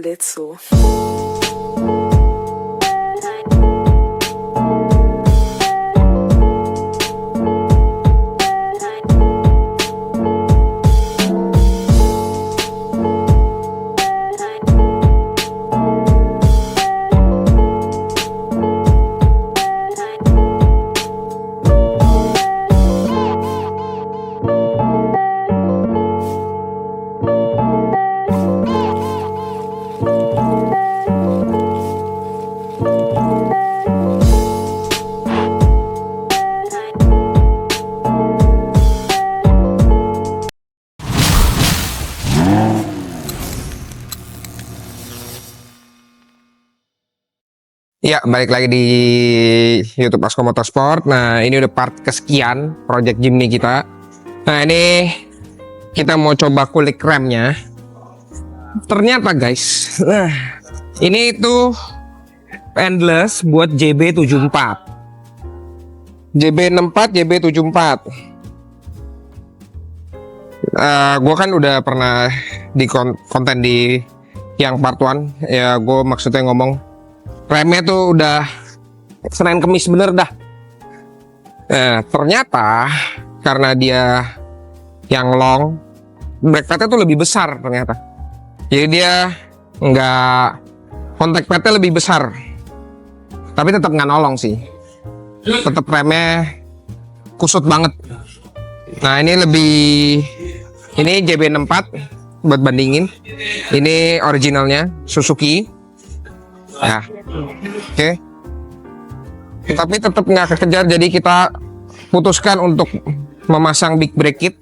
лицу. Ya, balik lagi di YouTube Asko Motorsport. Nah, ini udah part kesekian project Jimny kita. Nah, ini kita mau coba kulik remnya. Ternyata guys, nah ini tuh endless buat JB74, JB64, JB74. Gue kan udah pernah di konten di yang part 1 ya, gue maksudnya ngomong remnya tuh udah Senin Kemis bener dah. Ternyata karena dia yang long, brake padnya tuh lebih besar ternyata. Jadi dia nggak, kontak padnya lebih besar, tapi tetap nggak nolong sih. Tetap remnya kusut banget. Nah ini JB64 buat bandingin. Ini originalnya Suzuki. Nah, oke. Tapi tetap nggak kekejar, jadi kita putuskan untuk memasang big brake kit.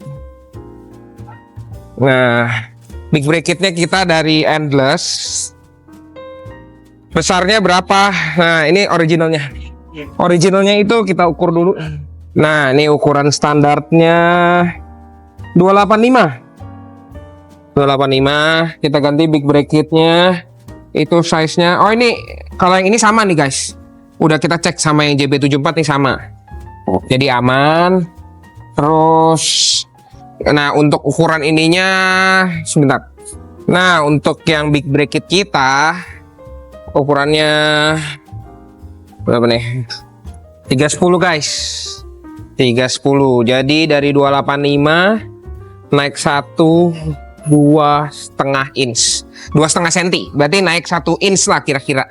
Nah, big brake kitnya kita dari Endless. Besarnya berapa? Nah, ini originalnya. Originalnya itu kita ukur dulu. Nah, ini ukuran standarnya 285. 285. Kita ganti big brake kitnya. Itu size-nya. Oh, ini kalau yang ini sama nih guys. Udah kita cek sama yang JB74 nih sama. Jadi aman. Terus nah, untuk ukuran ininya sebentar. Nah, untuk yang big brake kit kita ukurannya berapa nih? 310 guys. 310. Jadi dari 285 naik 2,5 inch, 2,5 cm, berarti naik 1 inch lah kira-kira.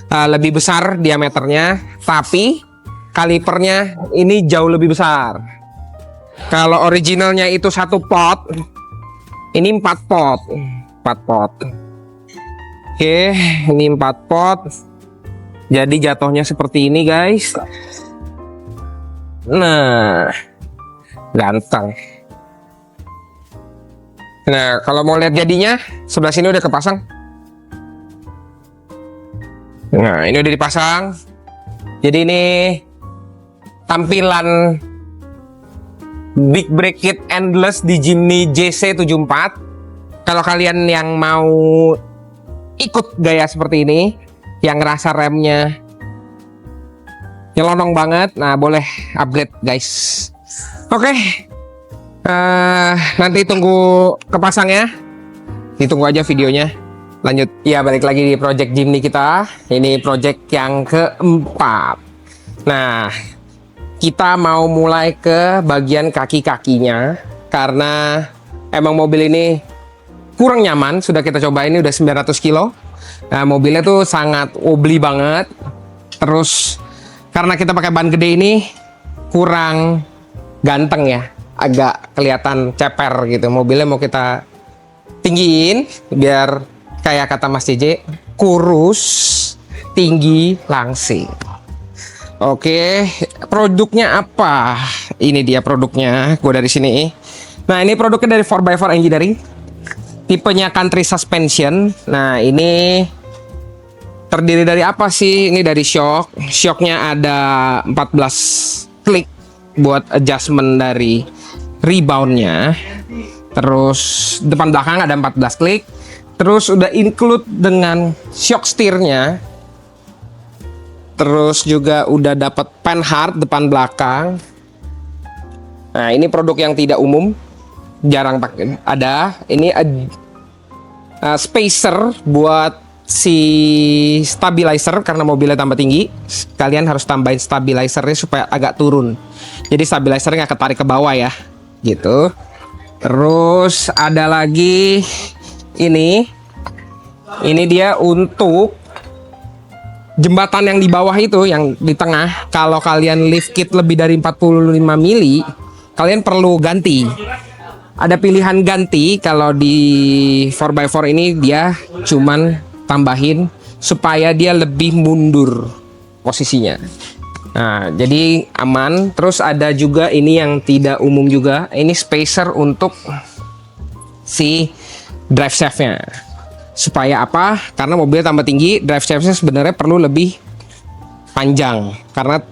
Lebih besar diameternya, tapi kalipernya ini jauh lebih besar. Kalau originalnya itu 1 pot, ini 4 pot. 4 pot. Oke, ini 4 pot. Jadi jatuhnya seperti ini guys. Nah, ganteng. Nah, kalau mau lihat jadinya, sebelah sini udah kepasang. Nah, ini udah dipasang. Jadi ini tampilan big brake kit endless di Jimny JC74. Kalau kalian yang mau ikut gaya seperti ini, yang ngerasa remnya nyelonong banget, nah boleh upgrade guys. Oke. Nanti tunggu kepasangnya, ditunggu aja videonya. Lanjut ya, balik lagi di project Jimny kita. Ini project yang keempat. Nah, kita mau mulai ke bagian kaki-kakinya karena emang mobil ini kurang nyaman. Sudah kita coba, ini udah 900 kilo. Nah, mobilnya tuh sangat wobbly banget. Terus karena kita pakai ban gede ini kurang ganteng ya, agak kelihatan ceper gitu. Mobilnya mau kita tinggiin biar kayak kata Mas JJ, kurus, tinggi, langsing. Oke, produknya apa? Ini dia produknya, gue dari sini. Nah, ini produknya dari 4x4 Engineering. Tipenya country suspension. Nah, ini terdiri dari apa sih? Ini dari shock. Shocknya ada 14 klik buat adjustment dari reboundnya. Terus depan belakang ada 14 klik. Terus udah include dengan shock steernya. Terus juga udah dapat panhard depan belakang. Nah, ini produk yang tidak umum, jarang pakai ada. Ini spacer buat si stabilizer, karena mobilnya tambah tinggi. Kalian harus tambahin stabilizernya supaya agak turun. Jadi stabilizernya nggak ketarik ke bawah ya, gitu. Terus ada lagi ini dia untuk jembatan yang di bawah itu, yang di tengah. Kalau kalian lift kit lebih dari 45 mili, kalian perlu ganti. Ada pilihan ganti. Kalau di 4x4 ini dia cuman tambahin supaya dia lebih mundur posisinya. Nah, jadi aman. Terus ada juga ini yang tidak umum juga. Ini spacer untuk si drive shaftnya. Supaya apa? Karena mobilnya tambah tinggi, drive shaftnya sebenarnya perlu lebih panjang, karena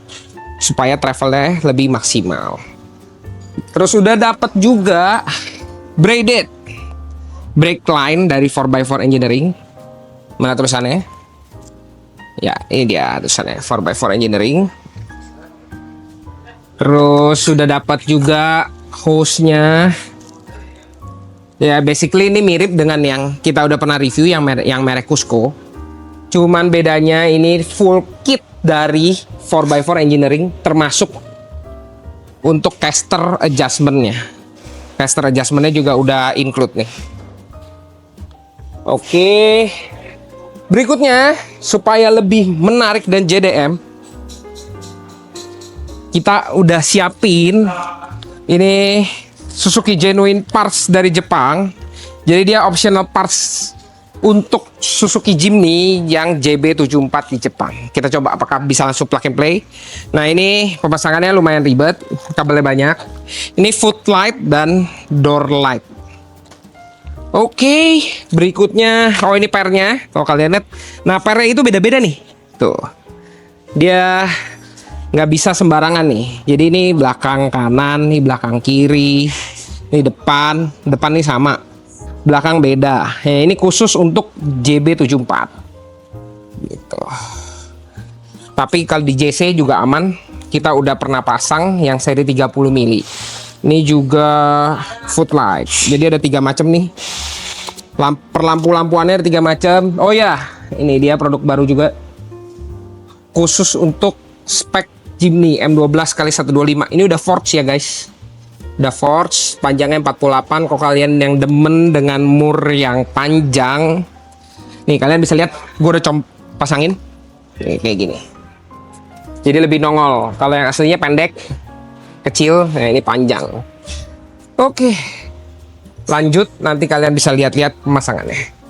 supaya travelnya lebih maksimal. Terus udah dapat juga braided brake line dari 4x4 Engineering. Mana tulisannya? Ya, ini dia tulisannya 4x4 Engineering. Terus sudah dapat juga hose-nya. Ya, basically ini mirip dengan yang kita udah pernah review yang merek Cusco. Cuman bedanya ini full kit dari 4x4 Engineering, termasuk untuk caster adjustment-nya. Caster adjustment-nya juga udah include nih. Oke. Berikutnya, supaya lebih menarik dan JDM, kita udah siapin ini Suzuki Genuine Parts dari Jepang. Jadi dia optional parts untuk Suzuki Jimny yang JB74 di Jepang. Kita coba apakah bisa langsung plug and play. Nah, ini pemasangannya lumayan ribet, kabelnya banyak. Ini footlight dan door light. Oke, berikutnya, oh ini pernya, kalau kalian lihat. Nah, pernya itu beda-beda nih. Tuh, dia nggak bisa sembarangan nih. Jadi ini belakang kanan, nih belakang kiri, ini depan nih sama, belakang beda. Ya, ini khusus untuk JB74 gitu. Tapi kalau di JC juga aman. Kita udah pernah pasang yang seri 30 mili. Ini juga footlight. Jadi ada 3 macam nih. Lampu-lampuannya ada 3 macam. Oh ya, ini dia produk baru juga. Khusus untuk spek Jimny M12x125. Ini udah forged ya guys. Udah forged, panjangnya 48. Kalau kalian yang demen dengan mur yang panjang, nih kalian bisa lihat, gue udah pasangin. Nih, kayak gini. Jadi lebih nongol. Kalau yang aslinya pendek, kecil, nah ini panjang. Oke, lanjut. Nanti kalian bisa lihat-lihat pemasangannya.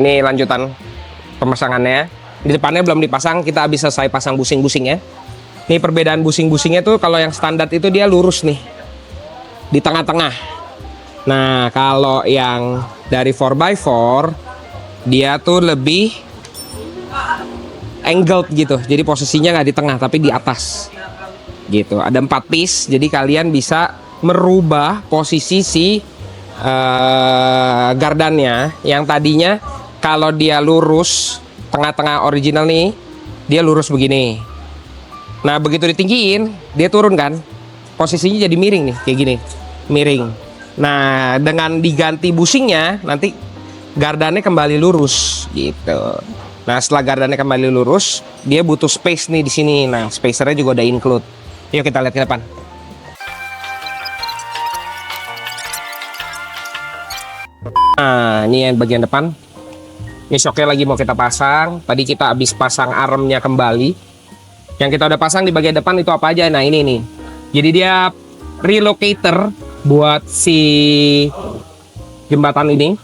Ini lanjutan pemasangannya. Di depannya belum dipasang, kita habis selesai pasang busing-busingnya. Ini perbedaan busing-busingnya tuh, kalau yang standar itu dia lurus nih di tengah-tengah. Nah, kalau yang dari 4x4 dia tuh lebih angled gitu. Jadi posisinya nggak di tengah tapi di atas. Gitu. Ada 4 piece, jadi kalian bisa merubah posisi si gardannya. Yang tadinya kalau dia lurus tengah-tengah original nih, dia lurus begini. Nah, begitu ditinggiin, dia turun kan, posisinya jadi miring nih, kayak gini, miring. Nah, dengan diganti busingnya, nanti gardannya kembali lurus gitu. Nah, setelah gardannya kembali lurus, dia butuh space nih di sini. Nah, spacernya juga udah include. Yuk kita lihat ke depan. Nah, ini yang bagian depan. Ini shocknya lagi mau kita pasang. Tadi kita habis pasang armnya kembali. Yang kita udah pasang di bagian depan itu apa aja? Nah, ini nih. Jadi dia relocator buat si jembatan ini.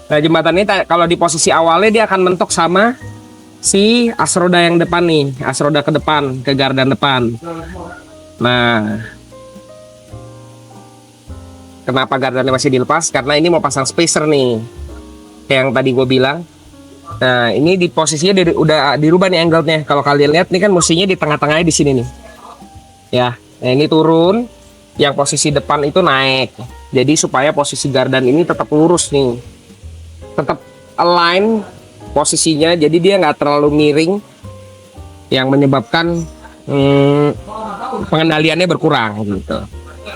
Nah, jembatan ini kalau di posisi awalnya dia akan mentok sama si asroda yang depan nih, asroda ke depan, ke gardan depan. Nah, kenapa gardannya masih dilepas? Karena ini mau pasang spacer nih, yang tadi gue bilang. Nah, ini di posisinya udah dirubah nih angle-nya. Kalau kalian lihat, ini kan mestinya di tengah-tengahnya di sini nih. Ya, nah ini turun, yang posisi depan itu naik. Jadi supaya posisi gardan ini tetap lurus nih, tetap align posisinya. Jadi dia nggak terlalu miring, yang menyebabkan pengendaliannya berkurang gitu.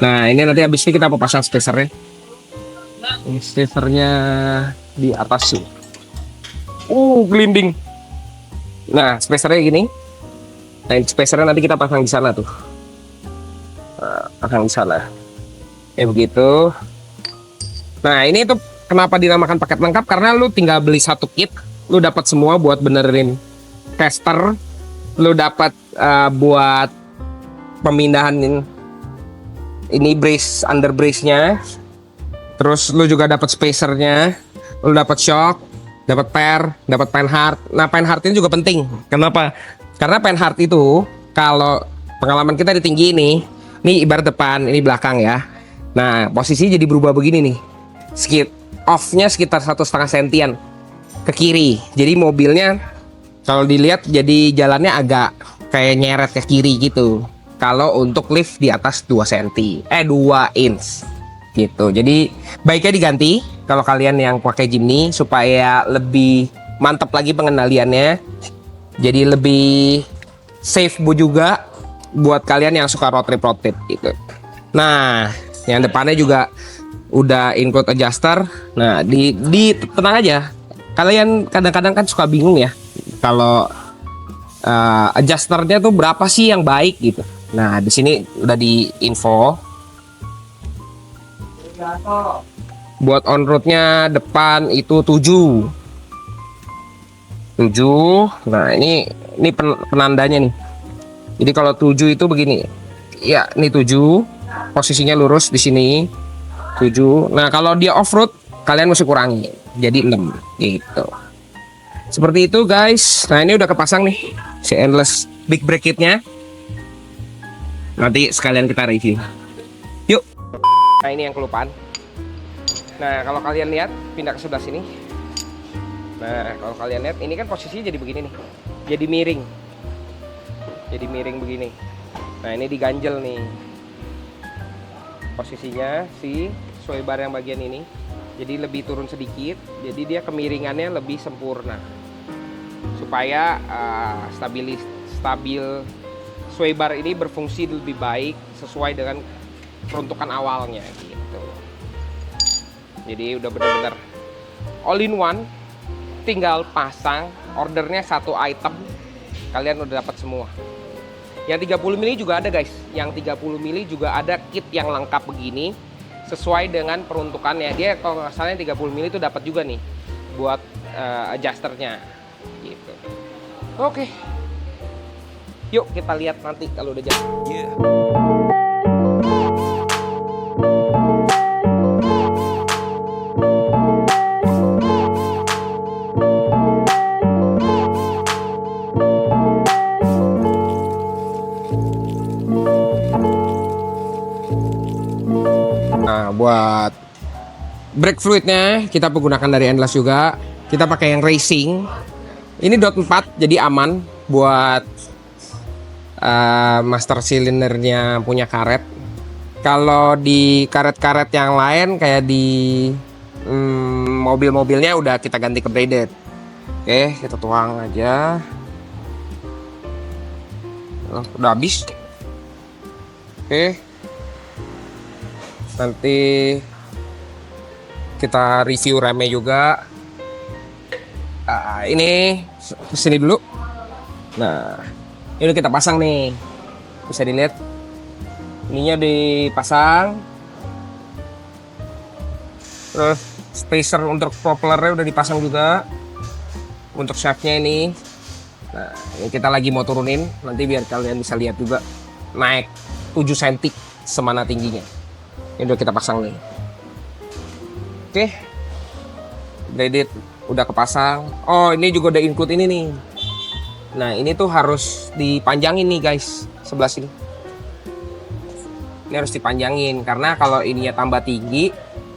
Nah, ini nanti habis ini kita mau pasang spacernya. Ini spacernya di atas sih. Gelinding. Nah, spacernya gini. Nah, spacernya nanti kita pasang di sana tuh. Pasang di sana. Begitu. Nah, ini tuh kenapa dinamakan paket lengkap? Karena lu tinggal beli satu kit, lu dapat semua buat benerin tester, lu dapat buat pemindahan ini brace, under brace-nya. Terus lu juga dapat spacernya, lu dapat shock, dapat pair, dapat panhard. Nah, panhard ini juga penting. Kenapa? Karena panhard itu kalau pengalaman kita di tinggi ini ibarat depan, ini belakang ya. Nah, posisi jadi berubah begini nih. Off-nya sekitar 1,5 sentian ke kiri. Jadi mobilnya kalau dilihat jadi jalannya agak kayak nyeret ke kiri gitu. Kalau untuk lift di atas 2 cm, 2 inch gitu. Jadi baiknya diganti kalau kalian yang pakai Jimny supaya lebih mantap lagi pengendaliannya. Jadi lebih safe juga buat kalian yang suka road trip gitu. Nah, yang depannya juga udah include adjuster. Nah, di tenang aja. Kalian kadang-kadang kan suka bingung ya kalau adjusternya tuh berapa sih yang baik gitu. Nah, di sini udah di info. Buat on roadnya depan itu 7. Nah, ini penandanya nih. Jadi kalau 7 itu begini. Ya, ini 7. Posisinya lurus di sini. 7. Nah, kalau dia off road kalian mesti kurangi jadi 6 gitu. Seperti itu, guys. Nah, ini udah kepasang nih si endless big brake kitnya. Nanti sekalian kita review. Yuk. Nah, ini yang kelupaan. Nah, kalau kalian lihat, pindah ke sebelah sini. Nah, kalau kalian lihat, ini kan posisinya jadi begini nih. Jadi miring. Jadi miring begini. Nah, ini diganjel nih. Posisinya si sway bar yang bagian ini. Jadi lebih turun sedikit. Jadi dia kemiringannya lebih sempurna. Supaya stabil sway bar ini berfungsi lebih baik sesuai dengan peruntukan awalnya gitu. Jadi udah benar-benar all in one, tinggal pasang, ordernya satu item, kalian udah dapat semua. Yang 30 mili juga ada, guys. Yang 30 mili juga ada kit yang lengkap begini sesuai dengan peruntukannya. Dia kalau nggak salah 30 mili itu dapat juga nih buat adjusternya gitu. Oke. Yuk kita lihat nanti kalau udah jadi. Nah, buat brake fluidnya kita menggunakan dari Endless juga. Kita pakai yang racing. Ini dot 4 jadi aman buat master silindernya punya karet. Kalau di karet-karet yang lain kayak di mobil-mobilnya udah kita ganti ke braided. Oke, kita tuang aja. Udah habis. Oke. Nanti kita review remnya juga. Ini kesini dulu. Nah, ini kita pasang nih, bisa dilihat ininya dipasang. Terus spacer untuk propellernya udah dipasang juga. Untuk shaftnya ini. Nah, ini kita lagi mau turunin, nanti biar kalian bisa lihat juga naik 7 cm semana tingginya. Ini udah kita pasang nih. Oke, braided udah kepasang. Oh, ini juga udah include ini nih. Nah, ini tuh harus dipanjangin nih guys, sebelah sini. Ini harus dipanjangin karena kalau ininya tambah tinggi,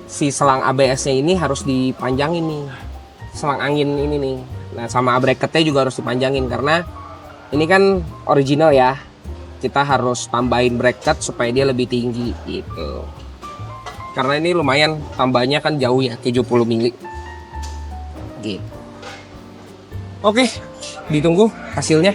si selang ABS-nya ini harus dipanjangin nih. Selang angin ini nih. Nah, sama bracketnya juga harus dipanjangin karena ini kan original ya. Kita harus tambahin bracket supaya dia lebih tinggi gitu. Karena ini lumayan tambahnya kan jauh ya, 70 mili. Gitu. Oke, ditunggu hasilnya.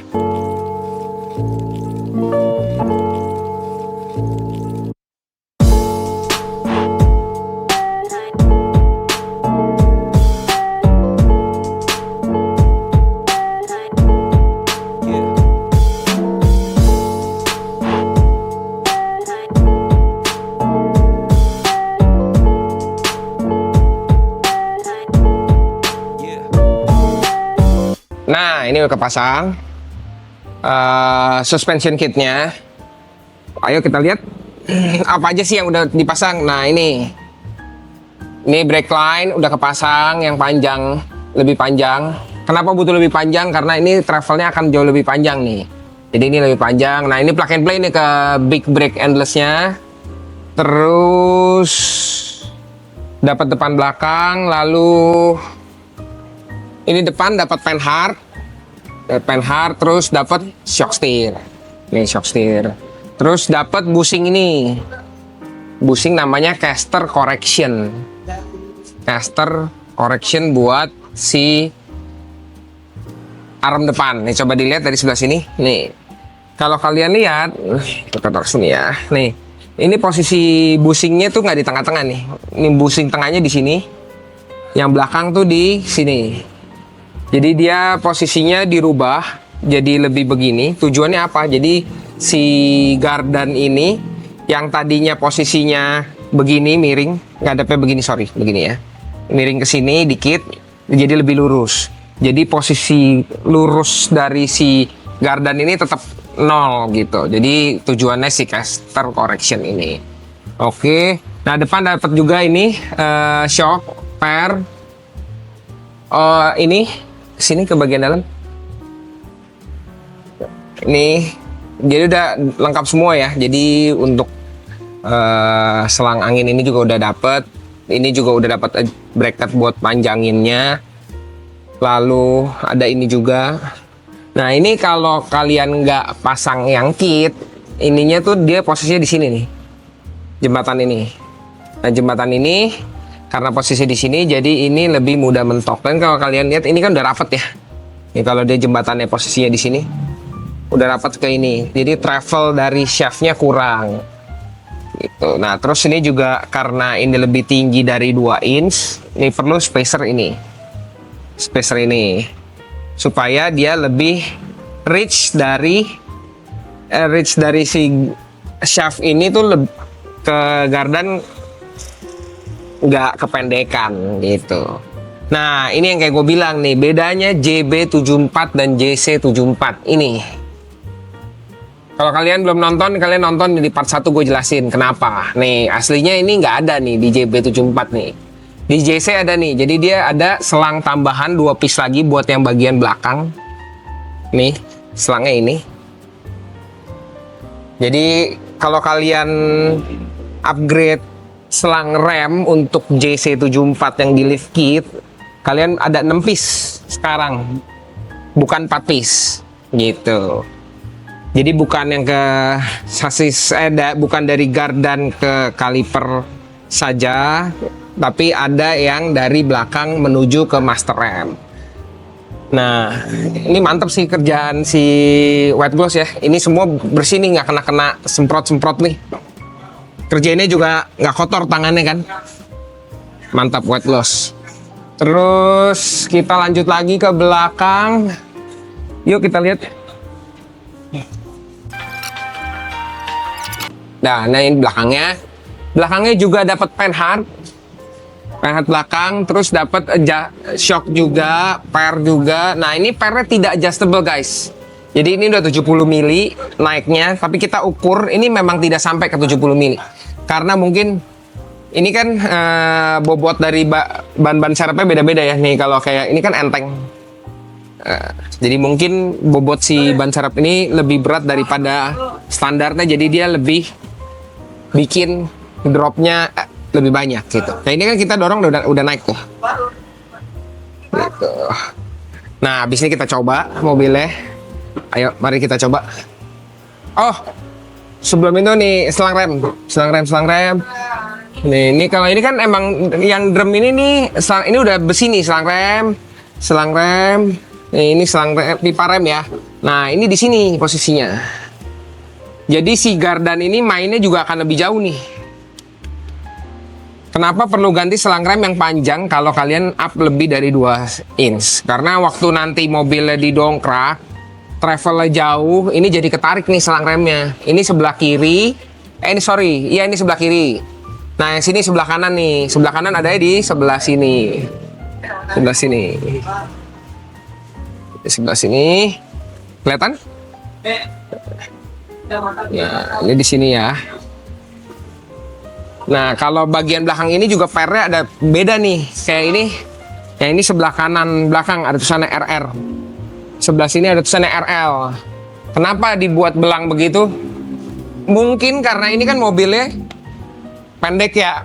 Nah, ini udah kepasang suspension kitnya. Ayo kita lihat apa aja sih yang udah dipasang. Nah, ini brake line udah kepasang yang panjang, lebih panjang. Kenapa butuh lebih panjang? Karena ini travelnya akan jauh lebih panjang nih. Jadi ini lebih panjang. Nah, ini plug and play nih ke big brake endless-nya. Terus dapat depan belakang, lalu ini depan dapat penhard, terus dapat shock steer. Nih shock steer. Terus dapat bushing ini. Bushing namanya caster correction. Caster correction buat si arm depan. Nih coba dilihat dari sebelah sini. Nih. Kalau kalian lihat, kita taruh sini ya. Nih. Ini posisi bushingnya tuh nggak di tengah-tengah nih. Ini bushing tengahnya di sini. Yang belakang tuh di sini. Jadi dia posisinya dirubah jadi lebih begini. Tujuannya apa? Jadi si gardan ini yang tadinya posisinya begini miring, ngadepnya begini, begini ya. Miring ke sini dikit, jadi lebih lurus. Jadi posisi lurus dari si gardan ini tetap 0 gitu. Jadi tujuannya si caster correction ini. Oke. Nah, depan dapat juga ini shock pair. Ini sini ke bagian dalam. Ini jadi udah lengkap semua ya. Jadi untuk selang angin ini juga udah dapet. Ini juga udah dapat bracket buat panjanginnya. Lalu ada ini juga. Nah, ini kalau kalian nggak pasang yang kit, ininya tuh dia posisinya di sini nih. Jembatan ini. Nah, jembatan ini karena posisi di sini, jadi ini lebih mudah mentok. Dan kalau kalian lihat, ini kan udah rapat ya. Ini kalau dia jembatannya posisinya di sini, udah rapat ke ini. Jadi travel dari shaftnya kurang. Gitu. Nah, terus ini juga karena ini lebih tinggi dari 2 inch, ini perlu spacer ini. Spacer ini. Supaya dia lebih reach dari si shaft ini tuh ke gardan nggak kependekan gitu. Nah, ini yang kayak gue bilang nih, bedanya JB74 dan JC74 ini. Kalau kalian belum nonton, kalian nonton di part 1 gue jelasin kenapa. Nih, aslinya ini nggak ada nih di JB74 nih. Di JC ada nih, jadi dia ada selang tambahan 2 piece lagi buat yang bagian belakang. Nih, selangnya ini. Jadi, kalau kalian upgrade selang rem untuk JC74 yang di lift kit, kalian ada 6 piece sekarang, bukan 4 piece gitu. Jadi bukan yang ke sasis, bukan dari gardan ke kaliper saja, tapi ada yang dari belakang menuju ke master rem. Nah, ini mantap sih kerjaan si White Gloss ya. Ini semua bersih nih, nggak kena semprot-semprot nih. Kerjainnya juga nggak kotor tangannya kan. Mantap White Gloss. Terus kita lanjut lagi ke belakang. Yuk kita lihat. Nah, ini belakangnya. Belakangnya juga dapat penhard belakang, terus dapat shock juga, pair juga. Nah, ini pairnya tidak adjustable guys. Jadi ini udah 70 mili naiknya, tapi kita ukur ini memang tidak sampai ke 70 mili. Karena mungkin ini kan bobot dari ban serepnya beda-beda ya. Nih kalau kayak ini kan enteng. Jadi mungkin bobot si ban serep ini lebih berat daripada standarnya, jadi dia lebih bikin dropnya lebih banyak gitu. Nah ini kan kita dorong udah naik tuh. Gitu. Nah habis ini kita coba mobilnya. Ayo, mari kita coba. Oh, sebelum itu nih selang rem. Ini kalau ini kan emang yang drum ini nih, ini udah besi nih selang rem. Ini selang rem, pipa rem ya. Nah, ini di sini posisinya. Jadi si gardan ini mainnya juga akan lebih jauh nih. Kenapa perlu ganti selang rem yang panjang kalau kalian up lebih dari 2 inch? Karena waktu nanti mobilnya didongkrak, travelnya jauh, ini jadi ketarik nih selang remnya. Ini sebelah kiri. Ini sebelah kiri. Nah, yang sini sebelah kanan nih. Sebelah kanan ada di sebelah sini. Sebelah sini. Di sebelah sini. Kelihatan? Nah, ini di sini ya. Nah, kalau bagian belakang ini juga pernya ada beda nih. Kayak ini. Yang ini sebelah kanan belakang ada tulisannya RR. Sebelah sini ada tulisannya RL. Kenapa dibuat belang begitu? Mungkin karena ini kan mobilnya pendek ya,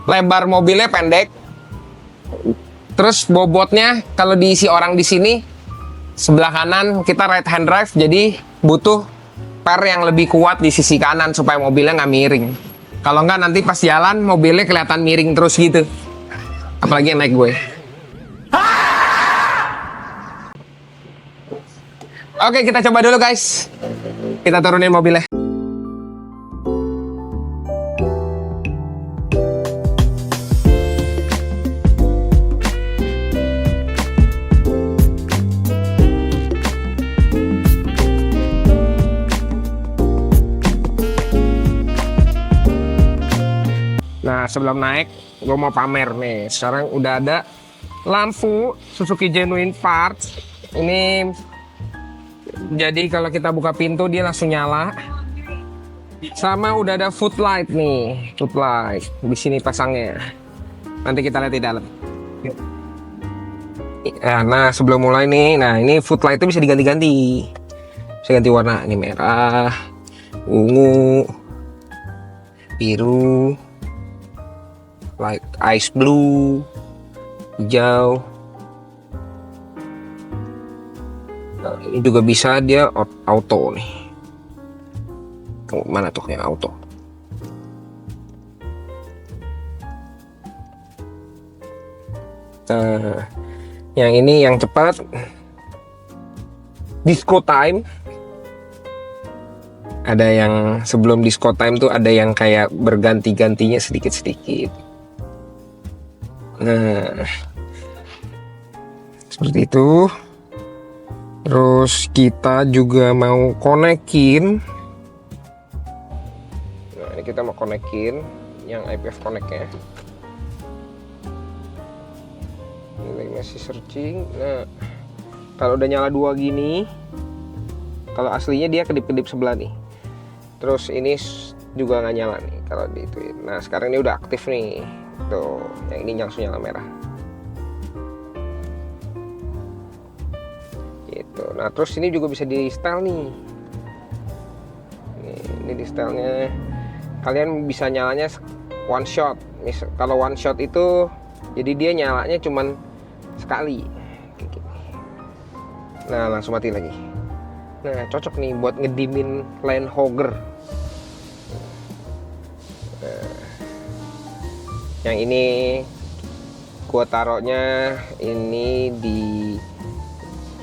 lebar mobilnya pendek. Terus bobotnya kalau diisi orang di sini sebelah kanan kita right hand drive, jadi butuh per yang lebih kuat di sisi kanan supaya mobilnya nggak miring. Kalau nggak nanti pas jalan mobilnya kelihatan miring terus gitu. Apalagi yang naik gue. Oke, kita coba dulu guys. Kita turunin mobilnya. Nah, sebelum naik, gue mau pamer nih. Sekarang udah ada lampu Suzuki Genuine Parts. Ini jadi kalau kita buka pintu dia langsung nyala. Sama udah ada footlight nih, footlight di sini pasangnya. Nanti kita lihat di dalam. Nah sebelum mulai nih, nah ini footlight itu bisa diganti-ganti. Bisa ganti warna, ini merah, ungu, biru, light ice blue, hijau. Nah, ini juga bisa dia auto nih. Mana tuh yang auto? Nah, yang ini yang cepat. Disco time. Ada yang sebelum disco time tuh ada yang kayak berganti-gantinya sedikit-sedikit. Nah, seperti itu. Terus kita juga mau konekin. Nah, ini kita mau konekin yang IPF connect-nya. Ini masih searching. Nah, kalau udah nyala 2 gini, kalau aslinya dia kedip-kedip sebelah nih. Terus ini juga nggak nyala nih kalau di itu. Nah, sekarang ini udah aktif nih. Tuh, yang ini langsung nyala merah. Gitu. Nah, terus ini juga bisa di style nih. Ini di stylenya. Kalian bisa nyalanya one shot. Kalau one shot itu jadi dia nyalanya cuman sekali. Kayak gini. Nah, langsung mati lagi. Nah, cocok nih buat ngedimin Land Hogger. Nah, yang ini gua taruhnya ini di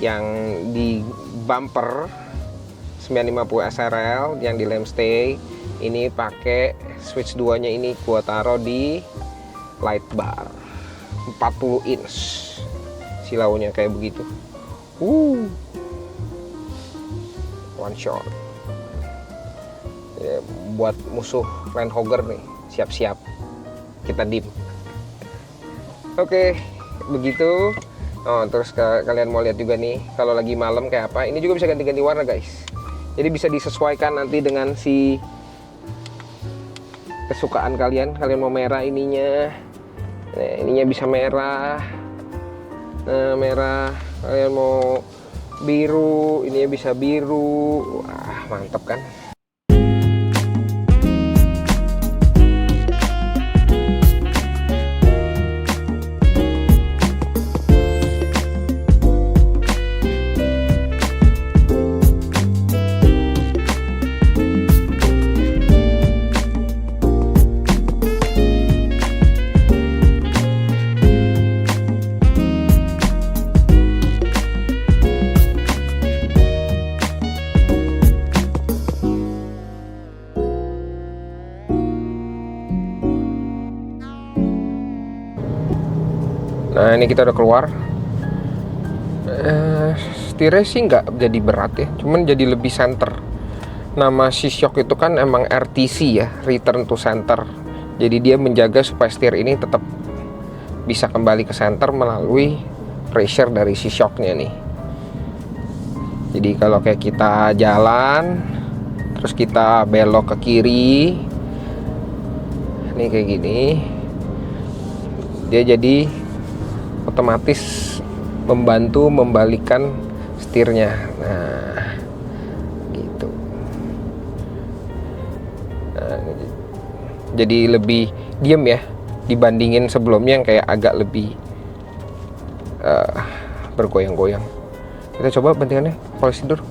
yang di bumper 950 SRL yang di lamp stay. Ini pakai switch 2 nya ini gua taruh di light bar 40 inch silaunya kayak begitu. One shot ya, buat musuh Land Hogger nih, siap-siap kita dim. Oke, begitu. Oh, terus kalian mau lihat juga nih kalau lagi malam kayak apa. Ini juga bisa ganti-ganti warna guys. Jadi bisa disesuaikan nanti dengan si kesukaan kalian. Kalian mau merah ininya. Nah, ininya bisa merah. Nah, merah. Kalian mau biru, ininya bisa biru. Wah, mantap kan? Nah, ini kita udah keluar. Setirnya sih nggak jadi berat ya, cuman jadi lebih center. Nama G-Shock itu kan emang RTC ya, Return to Center. Jadi dia menjaga supaya setir ini tetap bisa kembali ke center melalui pressure dari G-Shocknya nih. Jadi kalau kayak kita jalan, terus kita belok ke kiri, ini kayak gini, dia jadi otomatis membantu membalikkan setirnya. Nah, gitu. Nah, jadi lebih diem ya dibandingin sebelumnya yang kayak agak lebih bergoyang-goyang. Kita coba bantingannya polisi tidur.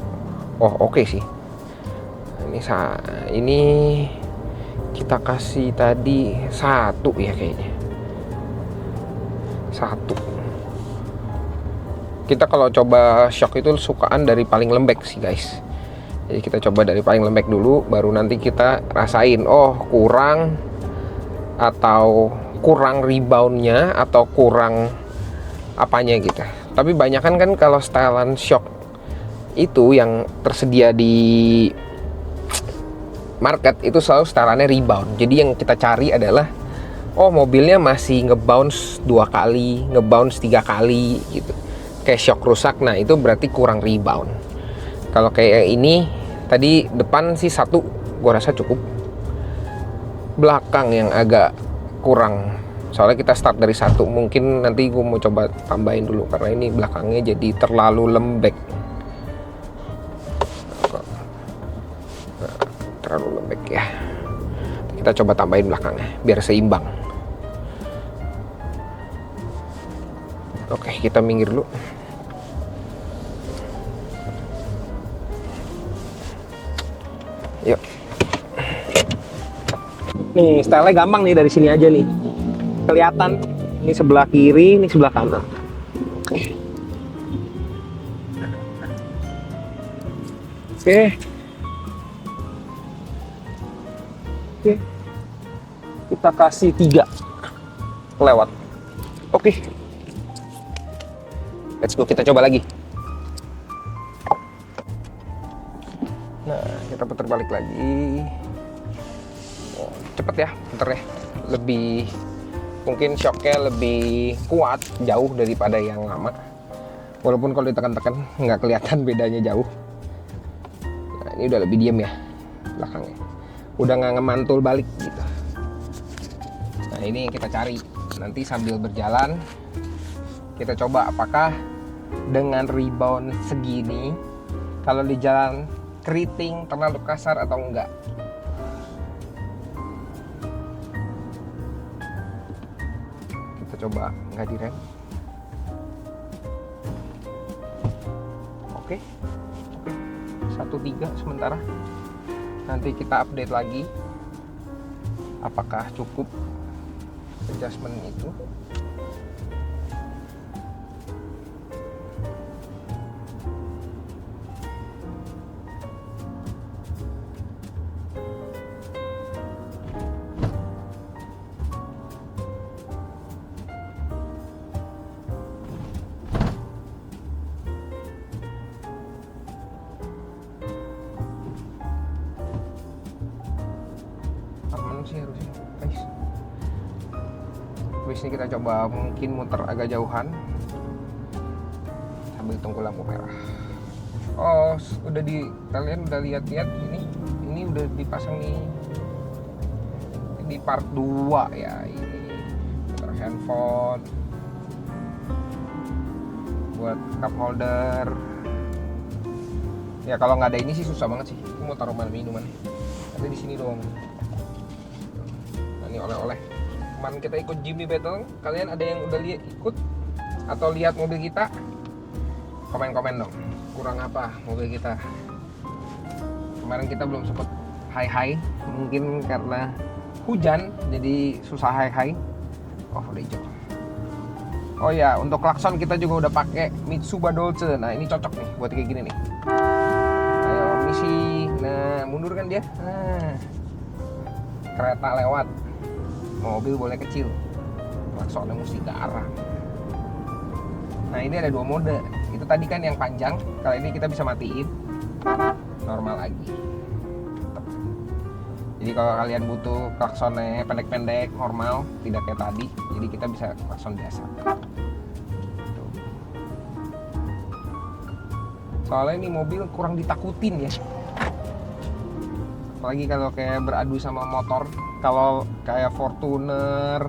Oh, oke sih. Ini kita kasih tadi 1 ya kayaknya. 1. Kita kalau coba shock itu sukaan dari paling lembek sih guys. Jadi kita coba dari paling lembek dulu, baru nanti kita rasain. Oh, kurang atau kurang reboundnya atau kurang apanya gitu. Tapi banyakan kan kalau stylean shock itu yang tersedia di market itu selalu styleannya rebound. Jadi yang kita cari adalah mobilnya masih ngebounce 2 kali, ngebounce 3 kali gitu. Kayak shock rusak, nah itu berarti kurang rebound. Kalau kayak ini tadi depan sih 1 gua rasa cukup. Belakang yang agak kurang. Soalnya kita start dari 1, mungkin nanti gue mau coba tambahin dulu karena ini belakangnya jadi terlalu lembek. Terlalu lembek ya. Kita coba tambahin belakangnya biar seimbang. Oke, kita minggir dulu. Yuk. Nih, stylenya gampang nih dari sini aja nih. Kelihatan ini sebelah kiri, ini sebelah kanan. Oke. Kita kasih 3 lewat. Oke. Let's go, kita coba lagi. Nah, kita putar balik lagi. Cepet ya puternya. Lebih mungkin shocknya lebih kuat jauh daripada yang lama, walaupun kalau ditekan-tekan nggak kelihatan bedanya jauh. Nah, ini udah lebih diem ya belakangnya, udah nggak ngemantul balik gitu. Nah, ini yang kita cari nanti sambil berjalan. Kita coba apakah dengan rebound segini kalau di jalan keriting terlalu kasar atau enggak. Coba nggak direm. Oke. 1-3 sementara. Nanti kita update lagi apakah cukup adjustment itu. Sih harusnya guys. Habis ini kita coba mungkin muter agak jauhan sambil tunggu lampu merah. Oh, kalian udah lihat-lihat ini udah dipasang nih di part 2 ya. Ini motor handphone, buat cup holder ya. Kalau nggak ada ini sih susah banget sih. Aku mau taruh minuman ada di sini dong. Nah, ini oleh-oleh. Kemarin kita ikut Jimny Battle, kalian ada yang udah ikut atau lihat mobil kita? Komen-komen dong, kurang apa mobil kita. Kemarin kita belum sempet high mungkin karena hujan jadi susah high. Oh, udah hijau. Oh ya, untuk klakson kita juga udah pakai Mitsubishi Dolce. Nah, ini cocok nih buat kayak gini nih. Ayo misi. Nah, mundur kan dia. Nah, kereta lewat, mobil boleh kecil, klaksonnya mesti ke arah. Nah, ini ada 2 mode. Itu tadi kan yang panjang, kali ini kita bisa matiin normal lagi. Jadi kalau kalian butuh klaksonnya pendek-pendek normal, tidak kayak tadi, jadi kita bisa klakson biasa. Soalnya ini mobil kurang ditakutin ya, apalagi kalau kayak beradu sama motor. Kalau kayak Fortuner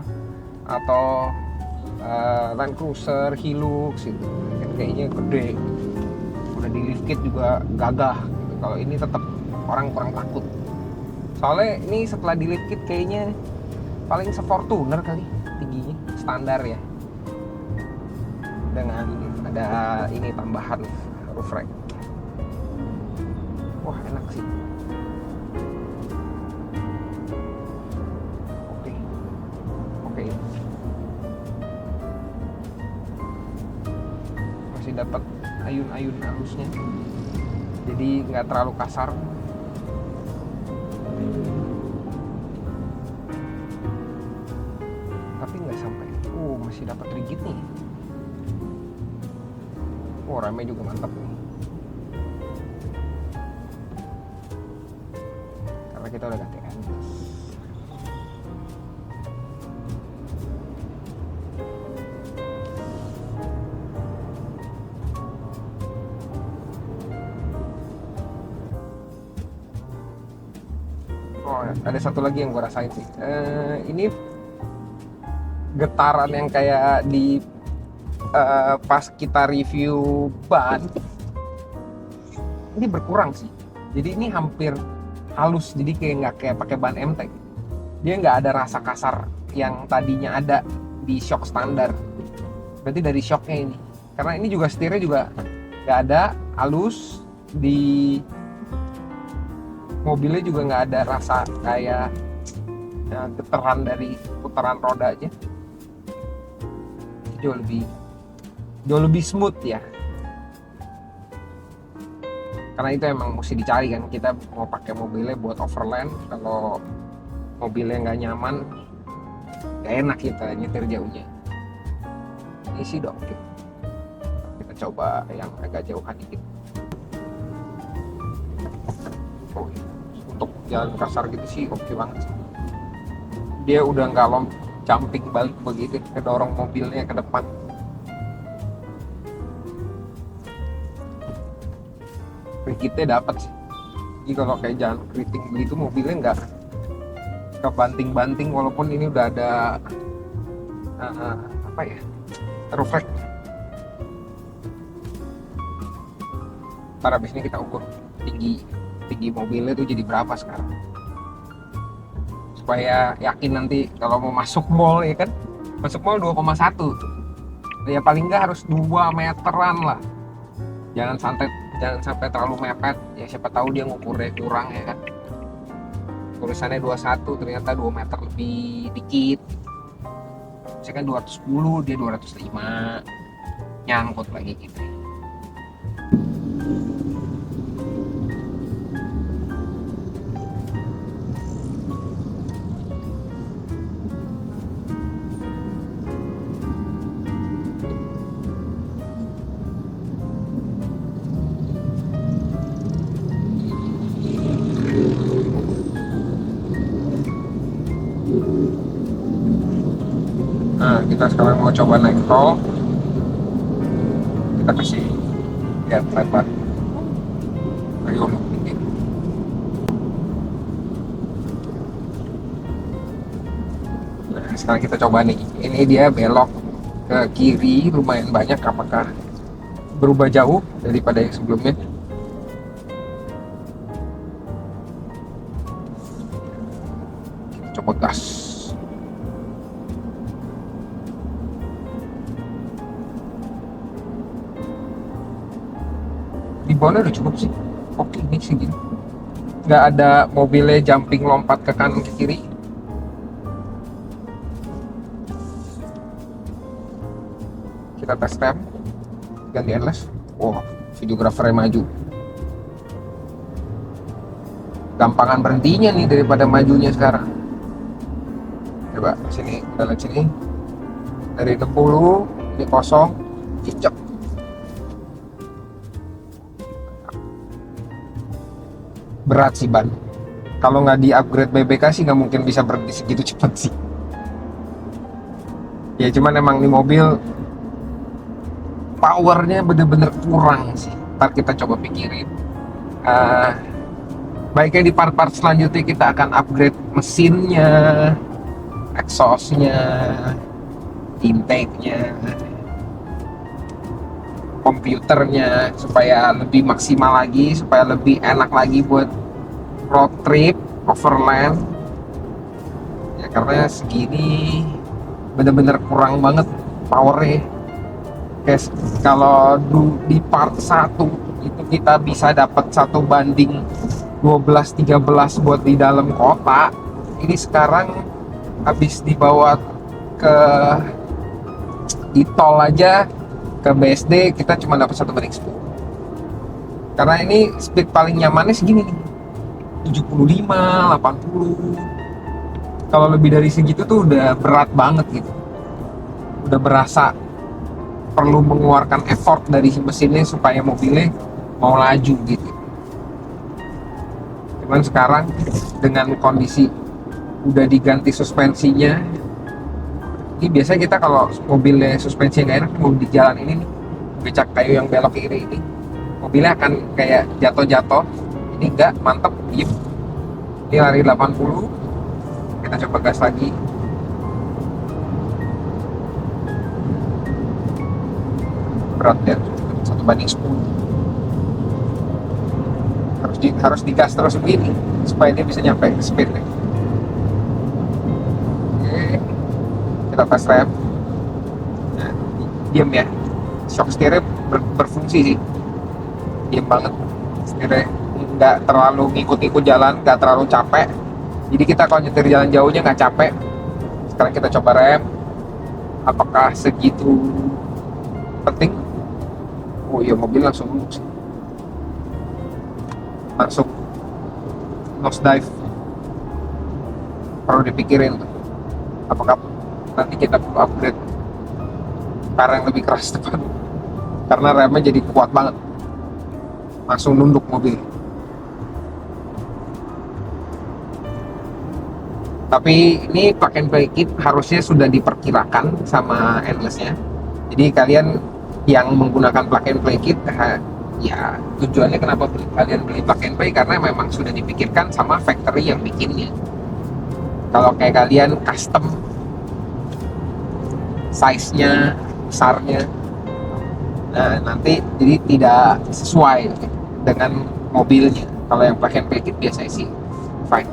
atau Land Cruiser, Hilux gitu, kan kayaknya gede, udah di lift kit juga gagah gitu. Kalau ini tetap orang kurang takut. Soalnya ini setelah di lift kit kayaknya paling se-Fortuner kali tingginya, standar ya. Dengan ada ini tambahan roof rack. Wah, enak sih. Oke. Masih dapat ayun-ayun halusnya. Jadi nggak terlalu kasar. Tapi nggak sampai. Masih dapat rigid nih. Remnya juga mantap nih. Karena kita udah ganti endless. Ada satu lagi yang gue rasain sih. Ini getaran yang kayak di pas kita review ban ini berkurang sih. Jadi ini hampir halus, jadi kayak nggak kayak pakai ban MT. Dia nggak ada rasa kasar yang tadinya ada di shock standar. Berarti dari shocknya ini, karena ini juga setirnya juga nggak ada halus. Di mobilnya juga nggak ada rasa kayak getaran dari putaran roda aja. Jauh lebih smooth ya. Karena itu emang mesti dicari kan, kita mau pakai mobilnya buat overland. Kalau mobilnya nggak nyaman, nggak enak kita nyetir jauhnya. Ini sih dok, kita coba yang agak jauhan dikit. Untuk jalan kasar gitu sih oke banget sih. Dia udah nggak jumping balik begitu, kedorong mobilnya ke depan. Rigidnya dapat sih. Jadi kalau kayak jalan keriting begitu mobilnya nggak kebanting-banting, walaupun ini udah ada roof rack. Ntar abis ini kita ukur tinggi mobilnya tuh jadi berapa sekarang, supaya yakin nanti kalau mau masuk mall ya kan, masuk mall 2,1 ya paling nggak harus 2 meteran lah. Jangan sampai terlalu mepet ya, siapa tahu dia ngukurnya kurang ya kan, tulisannya 21 ternyata 2 meter lebih dikit. Misalkan 210 dia 205, nyangkut lagi gitu. Nah, kita sekarang mau coba naik tol. Kita kasih Ya lebar. Ayo lu. Nah, sekarang kita coba nih. Ini dia belok ke kiri lumayan banyak. Apakah berubah jauh daripada yang sebelumnya? Coba gas. Di bawahnya udah cukup sih. Oke, ini segini. Nggak ada mobilnya jumping lompat ke kanan ke kiri. Kita tes rem, ganti endless. Wow, videografernya maju. Gampangan berhentinya nih daripada majunya sekarang. Coba sini, kita lihat sini. Dari 60, ini kosong, cicak. Berat sih ban. Kalau nggak di upgrade BBK sih nggak mungkin bisa berhenti segitu cepat sih. Ya cuman emang di mobil powernya bener-bener kurang sih. Ntar kita coba pikirin. Baiknya di part-part selanjutnya kita akan upgrade mesinnya, exhaustnya, intake-nya, komputernya, supaya lebih maksimal lagi, supaya lebih enak lagi buat road trip, overland. Ya karena segini bener-bener kurang banget powernya. Kayak kalau di part 1 itu kita bisa dapat 1:12-13 buat di dalam kota. Ini sekarang habis dibawa ke di tol aja ke BSD kita cuma dapat 1:10. Karena ini speed paling nyamannya segini nih, 75, 80. Kalau lebih dari segitu tuh udah berat banget gitu. Udah berasa perlu mengeluarkan effort dari mesinnya supaya mobilnya mau laju gitu. Cuman sekarang dengan kondisi udah diganti suspensinya, ini biasanya kita kalau mobilnya suspensinya nggak enak, mau di jalan ini nih, becak kayu yang belok kiri ini, mobilnya akan kayak jatuh-jatuh. Ini enggak, mantep, diem. Ini lari 80, kita coba gas lagi. Berat ya, 1:10. Harus digas terus begini supaya dia bisa nyampe speednya. Oke, kita tes rem. Nah, diam ya, shock steernya berfungsi sih, diam banget. Steernya nggak terlalu ngikut-ngikut jalan, nggak terlalu capek, jadi kita kalau nyetir jalan jauhnya nggak capek. Sekarang kita coba rem, apakah segitu penting? Oh iya, mobil langsung nose dive. Perlu dipikirin tuh, apakah nanti kita perlu upgrade karena yang lebih keras depan, karena remnya jadi kuat banget, langsung nunduk mobil. Tapi ini plug and play kit harusnya sudah diperkirakan sama endlessnya. Jadi kalian yang menggunakan plug and play kit, ya tujuannya kenapa kalian beli plug and play, karena memang sudah dipikirkan sama factory yang bikinnya. Kalau kayak kalian custom size-nya, besarnya, nah nanti jadi tidak sesuai dengan mobilnya. Kalau yang plug and play kit biasanya sih fine.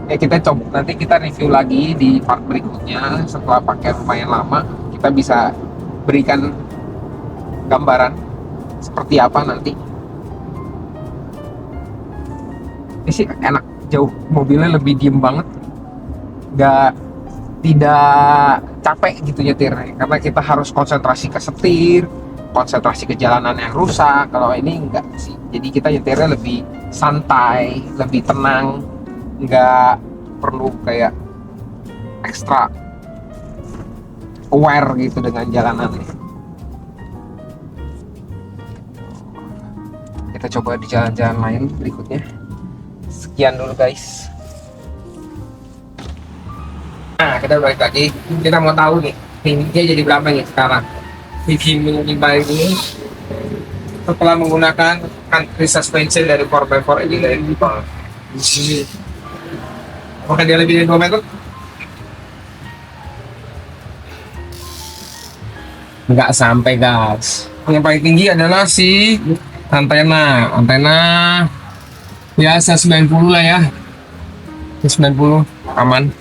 Kita coba, nanti kita review lagi di part berikutnya. Setelah pakai lumayan lama, kita bisa berikan gambaran seperti apa nanti. Ini sih enak, jauh, mobilnya lebih diem banget, tidak capek gitu nyetirnya, karena kita harus konsentrasi ke setir, konsentrasi ke jalanan yang rusak. Kalau ini enggak sih, jadi kita nyetirnya lebih santai, lebih tenang, nggak perlu kayak ekstra aware gitu dengan jalanannya. Kita coba di jalan-jalan lain berikutnya. Sekian dulu guys. Nah, kita balik lagi. Kita mau tahu nih, tingginya jadi berapa nih sekarang? Tinggi minimal ini setelah menggunakan country suspension dari 4x4 ini dari Jepang. Apakah dia lebih dari 2 meter? Nggak sampai, guys. Yang paling tinggi adalah si antena biasa 90 lah ya. 90 aman.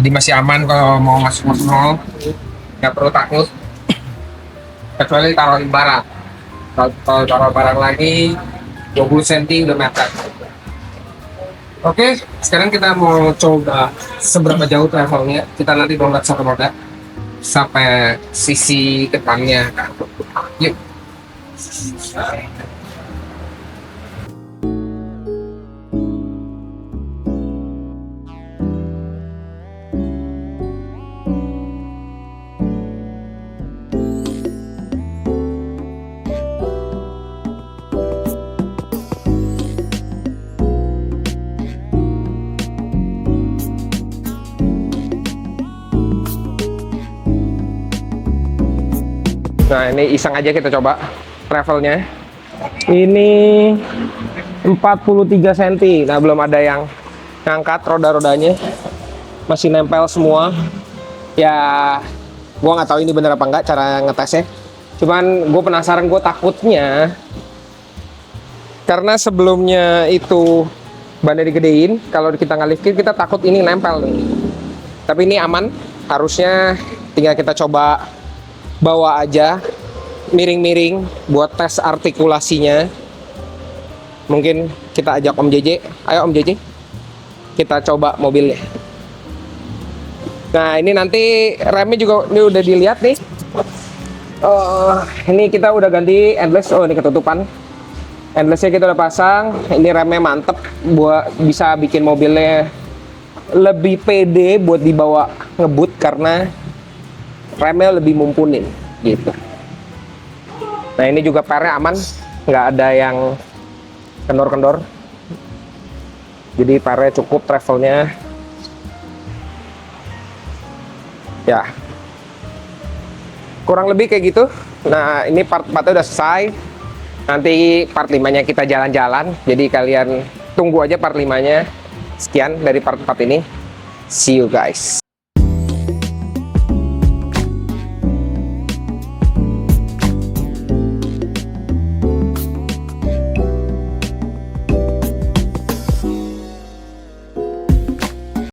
Jadi masih aman kalau mau masuk mall, nggak perlu takut. Kecuali taruh barang. Kalau taruh barang lagi 20 cm udah mepet. Oke, sekarang kita mau coba seberapa jauh travelnya. Kita nanti download satu roda sampai sisi depannya. Yuk. Nah, ini iseng aja kita coba travelnya. Ini 43 cm. Nah, belum ada yang ngangkat roda-rodanya. Masih nempel semua. Ya, gua nggak tahu ini bener apa enggak cara ngetesnya. Cuman gue penasaran, gue takutnya karena sebelumnya itu bannya digedein, kalau kita ngalifin kita takut ini nempel nih. Tapi ini aman, harusnya tinggal kita coba bawa aja miring-miring buat tes artikulasinya. Mungkin kita ajak Om JJ. Ayo Om JJ, kita coba mobilnya. Nah, ini nanti remnya juga ini udah dilihat nih. Ini kita udah ganti endless. Oh, ini ketutupan. Endlessnya kita udah pasang. Ini remnya mantep buat bisa bikin mobilnya lebih pede buat dibawa ngebut karena remnya lebih mumpunin gitu. Nah, ini juga pernya aman, nggak ada yang kendor-kendor. Jadi pernya cukup, travelnya ya kurang lebih kayak gitu. Nah, ini part 4-nya udah selesai. Nanti part 5-nya kita jalan-jalan. Jadi kalian tunggu aja part 5-nya. Sekian dari part 4 ini. See you guys.